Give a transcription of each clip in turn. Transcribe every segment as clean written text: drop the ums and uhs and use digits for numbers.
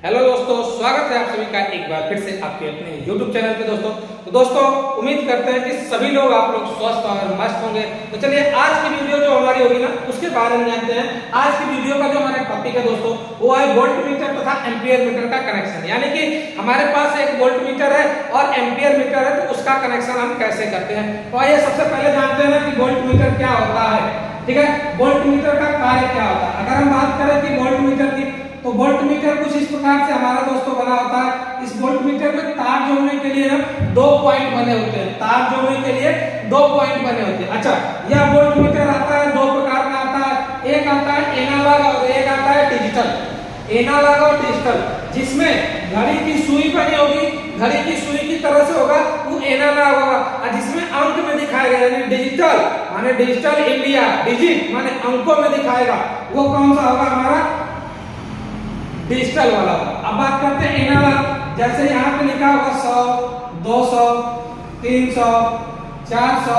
Hello दोस्तों, स्वागत है आप सभी का एक बार फिर से आपके अपने YouTube चैनल पे। दोस्तों उम्मीद करते हैं कि सभी लोग आप लोग स्वस्थ और मस्त होंगे। तो चलिए आज की वीडियो जो हमारी होगी ना उसके बारे में जानते हैं। आज की वीडियो का जो हमारा टॉपिक है दोस्तों वो है वोल्ट मीटर तथा एम्पियर मीटर का कनेक्शन। यानी कि हमारे पास एक वोल्ट मीटर है और एम्पियर मीटर है, तो उसका कनेक्शन हम कैसे करते हैं। तो आइए सबसे पहले जानते हैं कि वोल्ट मीटर क्या होता है। ठीक है, वोल्ट मीटर का कार्य क्या होता है। अगर हम बात करें कि वोल्ट मीटर की, तो वोल्ट मीटर कुछ इस प्रकार से हमारा दोस्तों बना होता है। इस वोल्ट मीटर में तार जोड़ने के लिए ना दो पॉइंट बने होते हैं। तार जोड़ने के लिए दो पॉइंट बने होते हैं। अच्छा, यह वोल्ट मीटर आता है दो प्रकार का आता है। एक आता है एनालॉग और एक आता है डिजिटल। एनालॉग और डिजिटल, जिसमें घड़ी की सुई बनी होगी, घड़ी की सुई की तरह से होगा वो एनालॉग होगा, और जिसमें अंक में दिखाएगा यानी डिजिटल माने डिजिटल इंडिया, डिजिट माने अंकों में दिखाएगा, वो कौन सा होगा हमारा डिजिटल वाला। अब बात करते हैं एनालॉग। जैसे यहाँ पे लिखा होगा 100, 200, 300, 400,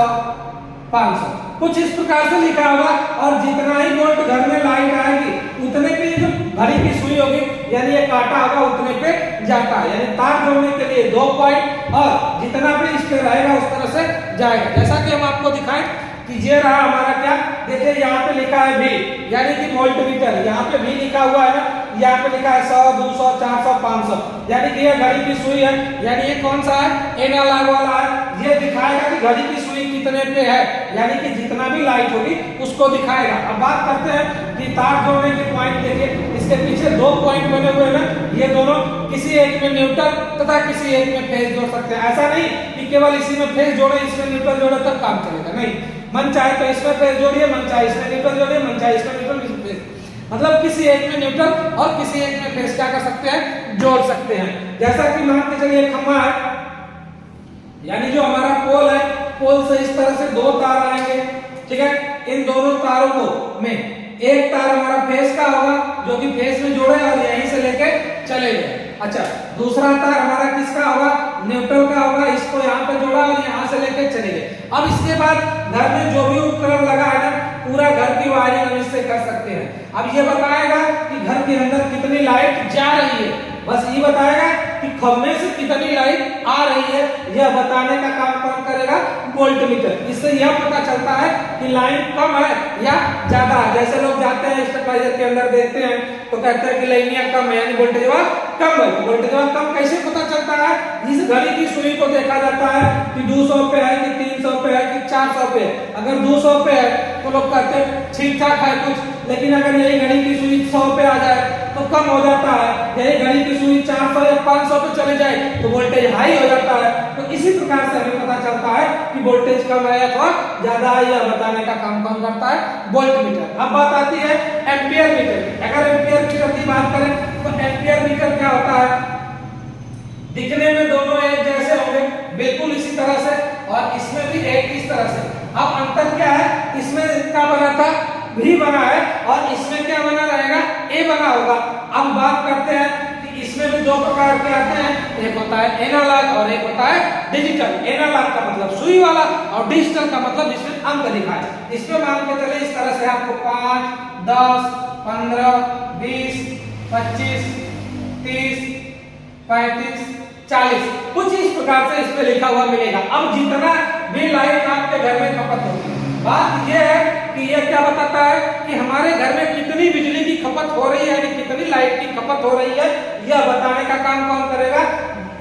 500, कुछ इस प्रकार से लिखा होगा। और जितना ही वोल्ट घर में लाइट आएगी उतने पे जो घड़ी की सुई होगी यानी ये काटा होगा उतने पे जाता है। यानी तार जोड़ने के लिए दो पॉइंट और जितना भी इस पे रहेगा उस तरह से जाएगा। जैसा कि हम आपको दिखाएं कि ये रहा हमारा क्या, देखिए यहाँ पे लिखा है V यानी कि वोल्ट मीटर। यहाँ पे V लिखा हुआ है ना, यहाँ पे लिखा है 100, 200, 400, 500, यानी कि ये घड़ी की सुई है। यानी ये कौन सा है, एनालॉग वाला है। ये दिखाएगा कि घड़ी की सुई कितने पे है, यानी कि जितना भी लाइट होगी उसको दिखाएगा। अब बात करते हैं कि तार जोड़ने के पॉइंट। देखिए इसके पीछे दो पॉइंट बने हुए हैं, ये दोनों किसी एक में न्यूट्रल तथा किसी एक में फेज जोड़ सकते हैं। ऐसा नहीं कि केवल इसी में फेज जोड़े इसमें न्यूट्रल जोड़े तब काम चलेगा, नहीं। मन चाहे तो इसमें फेज जोड़िए, मन चाहे इसमें न्यूट्रल जोड़िए, मन चाहे इसमें न्यूट्रल, इसमें फेज, मतलब किसी एक में न्यूट्रल और किसी एक में फेज क्या कर सकते हैं, जोड़ सकते हैं। जैसा कि मान के चलिए खंभा है, यानी जो हमारा पोल है, पोल से इस तरह से दो तार आएंगे। ठीक है, इन दोनों तारों को में एक तार हमारा फेज का होगा जो कि फेज में जोड़े और यहीं से लेके चले गए। अच्छा, दूसरा तार हमारा किसका होगा, न्यूट्रल का होगा, इसको यहाँ पे जोड़ा और यहाँ से लेके चले गए। अब इसके बाद घर में जो भी उपकरण लगा है ना, पूरा घर की वायरिंग हम इससे कर सकते हैं। अब ये बताएगा कि घर के अंदर कितनी लाइट जा रही है, बस ये बताएगा कि खंभे से कितनी लाइट आ रही है, यह बताने का काम कौन करेगा, वोल्ट मीटर। इससे यह पता चलता है कि लाइन कम है या ज्यादा है। जैसे लोग जाते हैं स्टेबलाइजर के अंदर देखते हैं तो कहते हैं कि लाइनियां कम है यानी वोल्टेज कम है। वोल्टेज कम कैसे पता चलता है, इस घड़ी की सुई को देखा जाता है कि 200 पे है कि 300 पे है कि 400 पे है। अगर 200 पे है तो लोग कहते हैं ठीक ठाक है कुछ, लेकिन अगर यही घड़ी की सुई 100 पे आ जाए तो कम हो जाता है। यही घड़ी की सुई 400 या 500 पे चले जाए तो वोल्टेज हाई हो जाता है। तो इसी प्रकार से हमें पता चलता है कि वोल्टेज कम है अथवा ज्यादा है, यह बताने का काम कौन करता है, वोल्ट मीटर। अब बात आती है एम्पियर मीटर। अगर एम्पियर मीटर की बात करें तो एम्पियर मीटर क्या होता है, दिखने में दोनों एक जैसे होंगे बिल्कुल इसी तरह से, और इसमें भी एक इस तरह से। अब अंतर क्या है, इसमें क्या बना था, भी बना है, और इसमें क्या बना रहेगा, ए बना होगा। अब बात करते हैं कि इसमें भी दो प्रकार के आते हैं, एक होता है एनालॉग और एक होता है डिजिटल। एनालॉग का मतलब सुई वाला और डिजिटल का मतलब जिसमें अंक दिखाए। इसमें मान के चले इस तरह से आपको 5, 10, 15, 20, 25, 30, 35, 40 कुछ इस प्रकार से इस पे लिखा हुआ मिलेगा। अब जितना भी लाइट आपके घर में खपत होगी, बात यह है कि यह क्या बताता है कि हमारे घर में कितनी बिजली की खपत हो रही है, यानी कितनी लाइट की खपत हो रही है, यह बताने का काम कौन करेगा,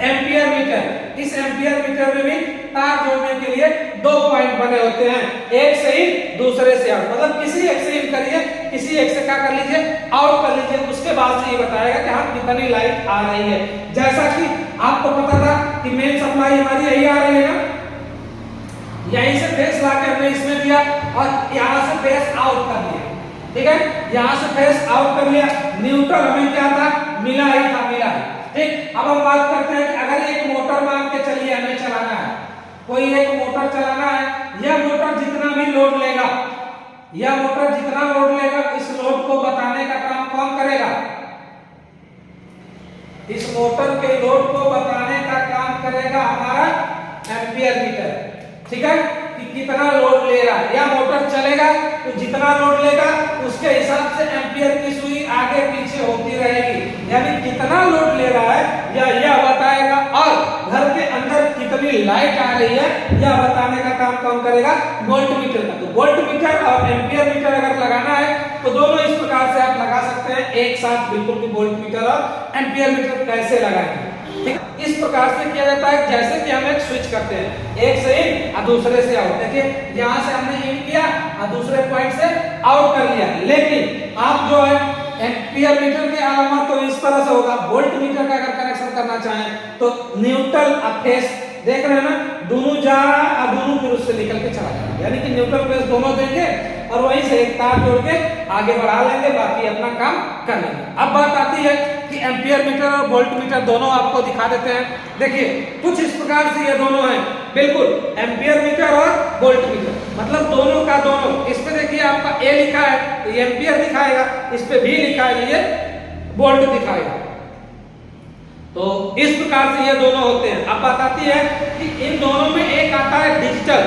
एम्पियर मीटर। इस एम्पियर मीटर में भी तार जोड़ने के लिए दो पॉइंट बने होते हैं, एक से इन दूसरे से आउट, मतलब किसी एक से इन करिए, किसी एक से क्या कर लीजिए, आउट कर लीजिए। उसके बाद से ये बताएगा कि हाँ कितनी लाइट आ रही है। जैसा कि आपको पता था कि मेन सप्लाई हमारी यही आ रही है ना, यहीं से फेस ला के हमने इसमें दिया और यहाँ से फेस आउट कर दिया। ठीक है, यहाँ से फेस आउट कर लिया। न्यूट्रल हमें क्या था, मिला ही था, मिला है। ठीक, अब हम बात करते हैं कि अगर एक मोटर मान के चलिए हमें चलाना है, कोई एक मोटर चलाना है, यह मोटर जितना भी लोड लेगा, यह मोटर जितना लोड लेगा, इस लोड को बताने का काम कौन करेगा, इस मोटर के लोड को बताने का काम करेगा हमारा एम्पियर मीटर। ठीक है, कि कितना लोड ले रहा है, या मोटर चलेगा तो जितना लोड लेगा उसके हिसाब से एम्पियर की सुई आगे पीछे होती रहेगी। यानी कितना लोड कितनी लाइट आ रही है यह बताने का काम कौन करेगा, वोल्ट मीटर का। तो वोल्ट मीटर और एम्पियर मीटर अगर लगाना है तो दोनों इस प्रकार से आप लगा सकते हैं एक साथ, बिल्कुल कि वोल्ट मीटर और एम्पियर मीटर कैसे लगाएंगे। ठीक, इस प्रकार से किया जाता है जैसे कि हम एक स्विच करते हैं, एक से इन और दूसरे से आउट। देखिए यहाँ से हमने इन किया और दूसरे पॉइंट से आउट कर लिया, लेकिन आप जो है एम्पियर मीटर के अलावा तो इस तरह से होगा। वोल्ट मीटर का अगर कनेक्शन करना चाहें तो न्यूट्रल और फेस देख रहे हैं ना, दोनों जा रहा है और दोनों फिर उससे निकल के चला जाएगा, यानी कि न्यूट्रल फेस दोनों देंगे और वहीं से एक तार जोड़ के आगे बढ़ा लेंगे, बाकी अपना काम कर लेंगे। अब बात आती है कि एम्पियर मीटर और वोल्ट मीटर दोनों आपको दिखा देते हैं। देखिए कुछ इस प्रकार से ये दोनों हैं, बिल्कुल एम्पियर मीटर और वोल्ट मीटर, मतलब दोनों का दोनों। इस पे देखिए आपका ए लिखा है तो ये एम्पियर दिखाएगा, इस पे भी लिखा है ये वोल्ट दिखाएगा। तो इस प्रकार से ये दोनों होते हैं। अब बात आती है कि इन दोनों में एक आता है डिजिटल,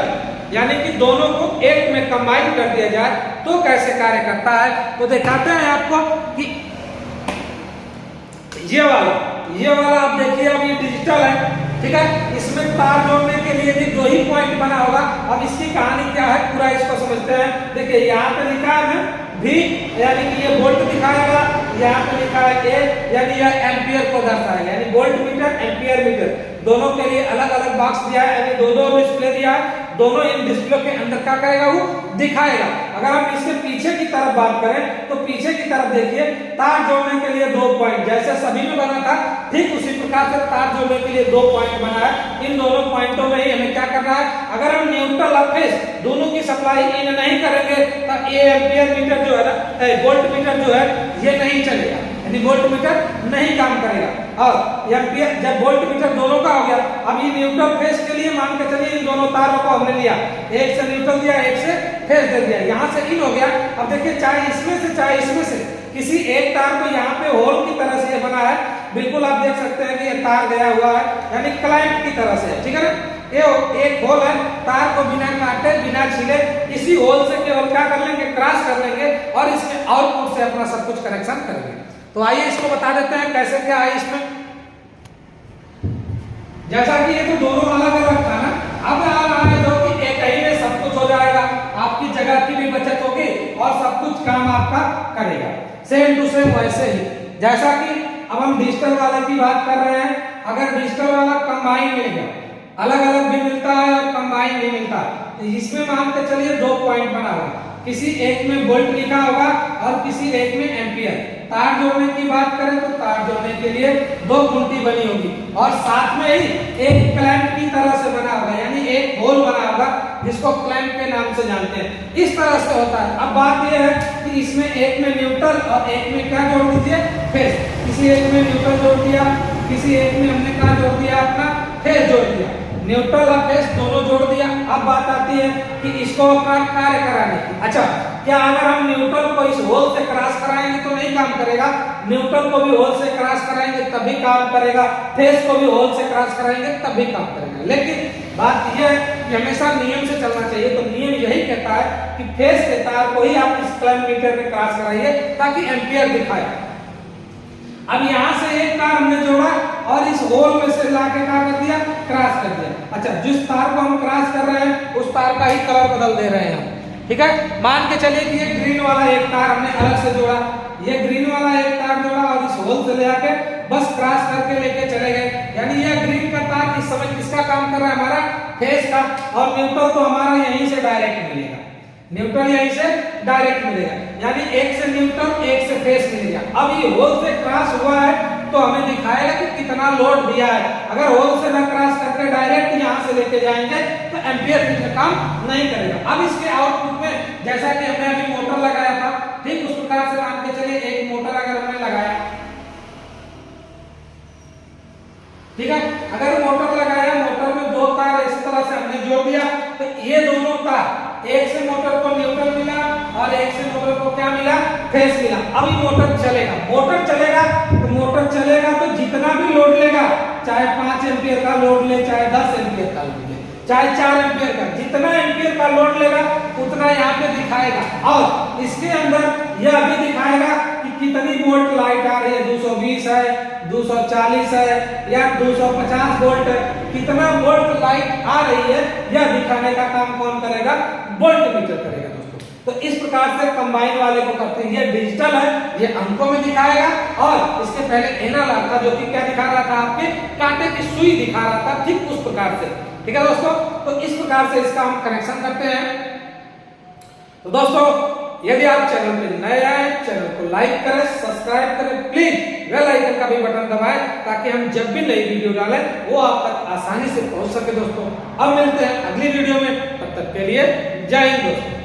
यानी कि दोनों को एक में कंबाइन कर दिया जाए तो कैसे कार्य करता है। तो दिखाते हैं आपको कि ये वाला आप देखिए, अब ये डिजिटल है, ठीक है। इसमें तार जोड़ने के लिए भी दो ही पॉइंट बना होगा। अब इसकी कहानी क्या है पूरा इसको समझते हैं। देखिए यहाँ पे लिखा है ना भी, यानी कि ये वोल्ट दिखाएगा, यहाँ पे लिखा है ए, यानी यह एम्पियर को दर्शाएगा, यानी वोल्ट मीटर एम्पियर मीटर दोनों के लिए अलग अलग बॉक्स दिया है, यानी दो डिस्प्ले दिया है, दोनों इन डिस्प्ले के अंदर क्या करेगा वो दिखाएगा। अगर हम इसके पीछे की तरफ बात करें तो पीछे की तरफ देखिए तार जोड़ने के लिए दो पॉइंट, जैसे सभी में बना था ठीक उसी प्रकार से तार जोड़ने के लिए दो पॉइंट बना है। इन दोनों पॉइंटों में ही हमें क्या करना है, अगर हम न्यूट्रल और फेस दोनों की सप्लाई इन नहीं करेंगे तो ये एम्पियर मीटर जो है ना, वोल्ट मीटर जो है ये नहीं चलेगा, यानी वोल्ट मीटर नहीं काम करेगा। और एम्पियर जब वोल्ट मीटर दोनों का हो गया, अब ये न्यूट्रल फेस के लिए मान के चलिए इन दोनों तारों को हमने लिया, एक से न्यूट्रल दिया एक से फेस दे दिया, यहाँ से इन हो गया। अब देखिए चाहे इसमें से चाहे इसमें से किसी एक तार को यहाँ पे होल की तरह से बना है, बिल्कुल आप देख सकते हैं कि ये तार गया हुआ है, यानी क्लैंप की तरह से, ठीक है ना। ये एक होल है, तार को बिना काटे बिना छीले इसी होल से केवल क्या कर लेंगे, क्रॉस कर लेंगे और इसके आउटपुट से अपना सब कुछ कनेक्शन करेंगे। तो आइए इसको बता देते हैं कैसे क्या है इसमें। जैसा कि ये तो दोनों अलग अलग था ना, अब आ रहा है जो कि एक ही में सब कुछ हो जाएगा, आपकी जगह की भी बचत होगी और सब कुछ काम आपका करेगा। सेम टू सेम वैसे ही जैसा कि अब हम डिजिटल वाले की बात कर रहे हैं, अगर डिजिटल वाला कंबाइन मिल गया, अलग अलग भी मिलता है और कंबाइन भी मिलता है, तो इसमें मान के चलिए दो पॉइंट बना होगा, किसी एक में वोल्ट लिखा होगा और किसी एक में एम्पियर। तार जोड़ने की बात करें तो तार जोड़ने के लिए दो कुंटी बनी होगी और साथ में ही एक क्लैंप की तरह से बना होगा, यानी एक होल बना होगा जिसको क्लैंप के नाम से जानते हैं। इस तरह से होता है। अब बात यह है कि इसमें एक में न्यूट्रल और एक में क्या जोड़ दीजिए, फेस। किसी एक में न्यूट्रल जोड़ दिया, किसी एक में हमने क्या जोड़ दिया, अपना फेस जोड़ दिया, न्यूट्रल और फेस दोनों जोड़ दिया। अब बात आती है कि इसको अपना कार्य कराने की। अच्छा, क्या अगर हम न्यूट्रल को इस होल से क्रॉस कराएंगे तो नहीं काम करेगा, न्यूट्रल को भी होल से क्रॉस कराएंगे तभी काम करेगा, फेस को भी होल से क्रॉस कराएंगे तभी काम करेगा। लेकिन बात यह है कि हमेशा नियम से चलना चाहिए। तो नियम यही कहता है कि फेस के तार को ही आप इस क्लैंप मीटर में क्रॉस कराइए ताकि एम्पियर दिखाए। अब यहाँ से एक तार हमने जोड़ा और इस होल में से लाके क्या कर दिया, क्रॉस कर दिया। अच्छा, जिस तार को हम क्रॉस कर रहे हैं उस तार का ही कलर बदल दे रहे हैं हम, ठीक है। मान के चलिए कि ये ग्रीन वाला एक तार हमने अलग से जोड़ा, ये ग्रीन वाला एक तार जोड़ा और इस होल से ले आके बस क्रॉस करके लेके चले गए, यानी ये ग्रीन का तार इस समय किसका काम कर रहा है, हमारा फेस का। और न्यूट्रल तो हमारा यहीं से डायरेक्ट मिलेगा, न्यूट्रल यहीं से डायरेक्ट मिलेगा, यानी एक से न्यूट्रल एक से फेस मिलेगा। अब ये होल से क्रॉस हुआ है तो हमें दिखाएगा कि कितना लोड दिया है। अगर होल से ना क्रॉस करके डायरेक्ट यहाँ से लेके जाएंगे तो एम्पियर मीटर काम नहीं करेगा। अब इसके आउटपुट में जैसा कि हमने अभी मोटर लगाया था, ठीक उस प्रकार से मान के चलिए एक मोटर अगर हमने लगाया, ठीक है, अगर मोटर लगाया, मोटर में दो तार इस तरह से हमने जोड़ दिया तो ये दोनों तार, एक से मोटर को न्यूट्रल मिला और एक से मोटर को क्या मिला, फेस मिला। अभी मोटर चलेगा, मोटर चलेगा तो मोटर चलेगा तो जितना भी लोड लेगा, चाहे 5 एम्पियर का लोड ले, चाहे 10 एम्पियर का लोड ले, चाहे 4 एम्पियर का, जितना एम्पियर का लोड लेगा उतना यहाँ पे दिखाएगा। और इसके अंदर यह भी दिखाएगा कि कितनी वोल्ट लाइट आ रही है, 220 है, 240 है या 250 वोल्ट है, कितना वोल्ट लाइट आ रही है यह दिखाने का काम कौन करेगा, वोल्ट मीटर करेगा दोस्तों। तो इस प्रकार से कंबाइन वाले को करते हैं। ये डिजिटल है, ये अंकों में दिखाएगा, और इसके पहले एनालॉग था जो कि क्या दिखा रहा था, आपके कांटे की सुई दिखा रहा था, ठीक उस प्रकार से। ठीक है दोस्तों, तो इस प्रकार से इसका हम कनेक्शन करते हैं। तो दोस्तों यदि आप चैनल पे नए आए, चैनल को लाइक करें, सब्सक्राइब करें, प्लीज बेल आइकन का भी बटन दबाएं ताकि हम जब भी नई वीडियो डालें वो आप तक आसानी से पहुंच सके दोस्तों। अब मिलते हैं अगली वीडियो में, तब तक के लिए जय हिंद दोस्तों।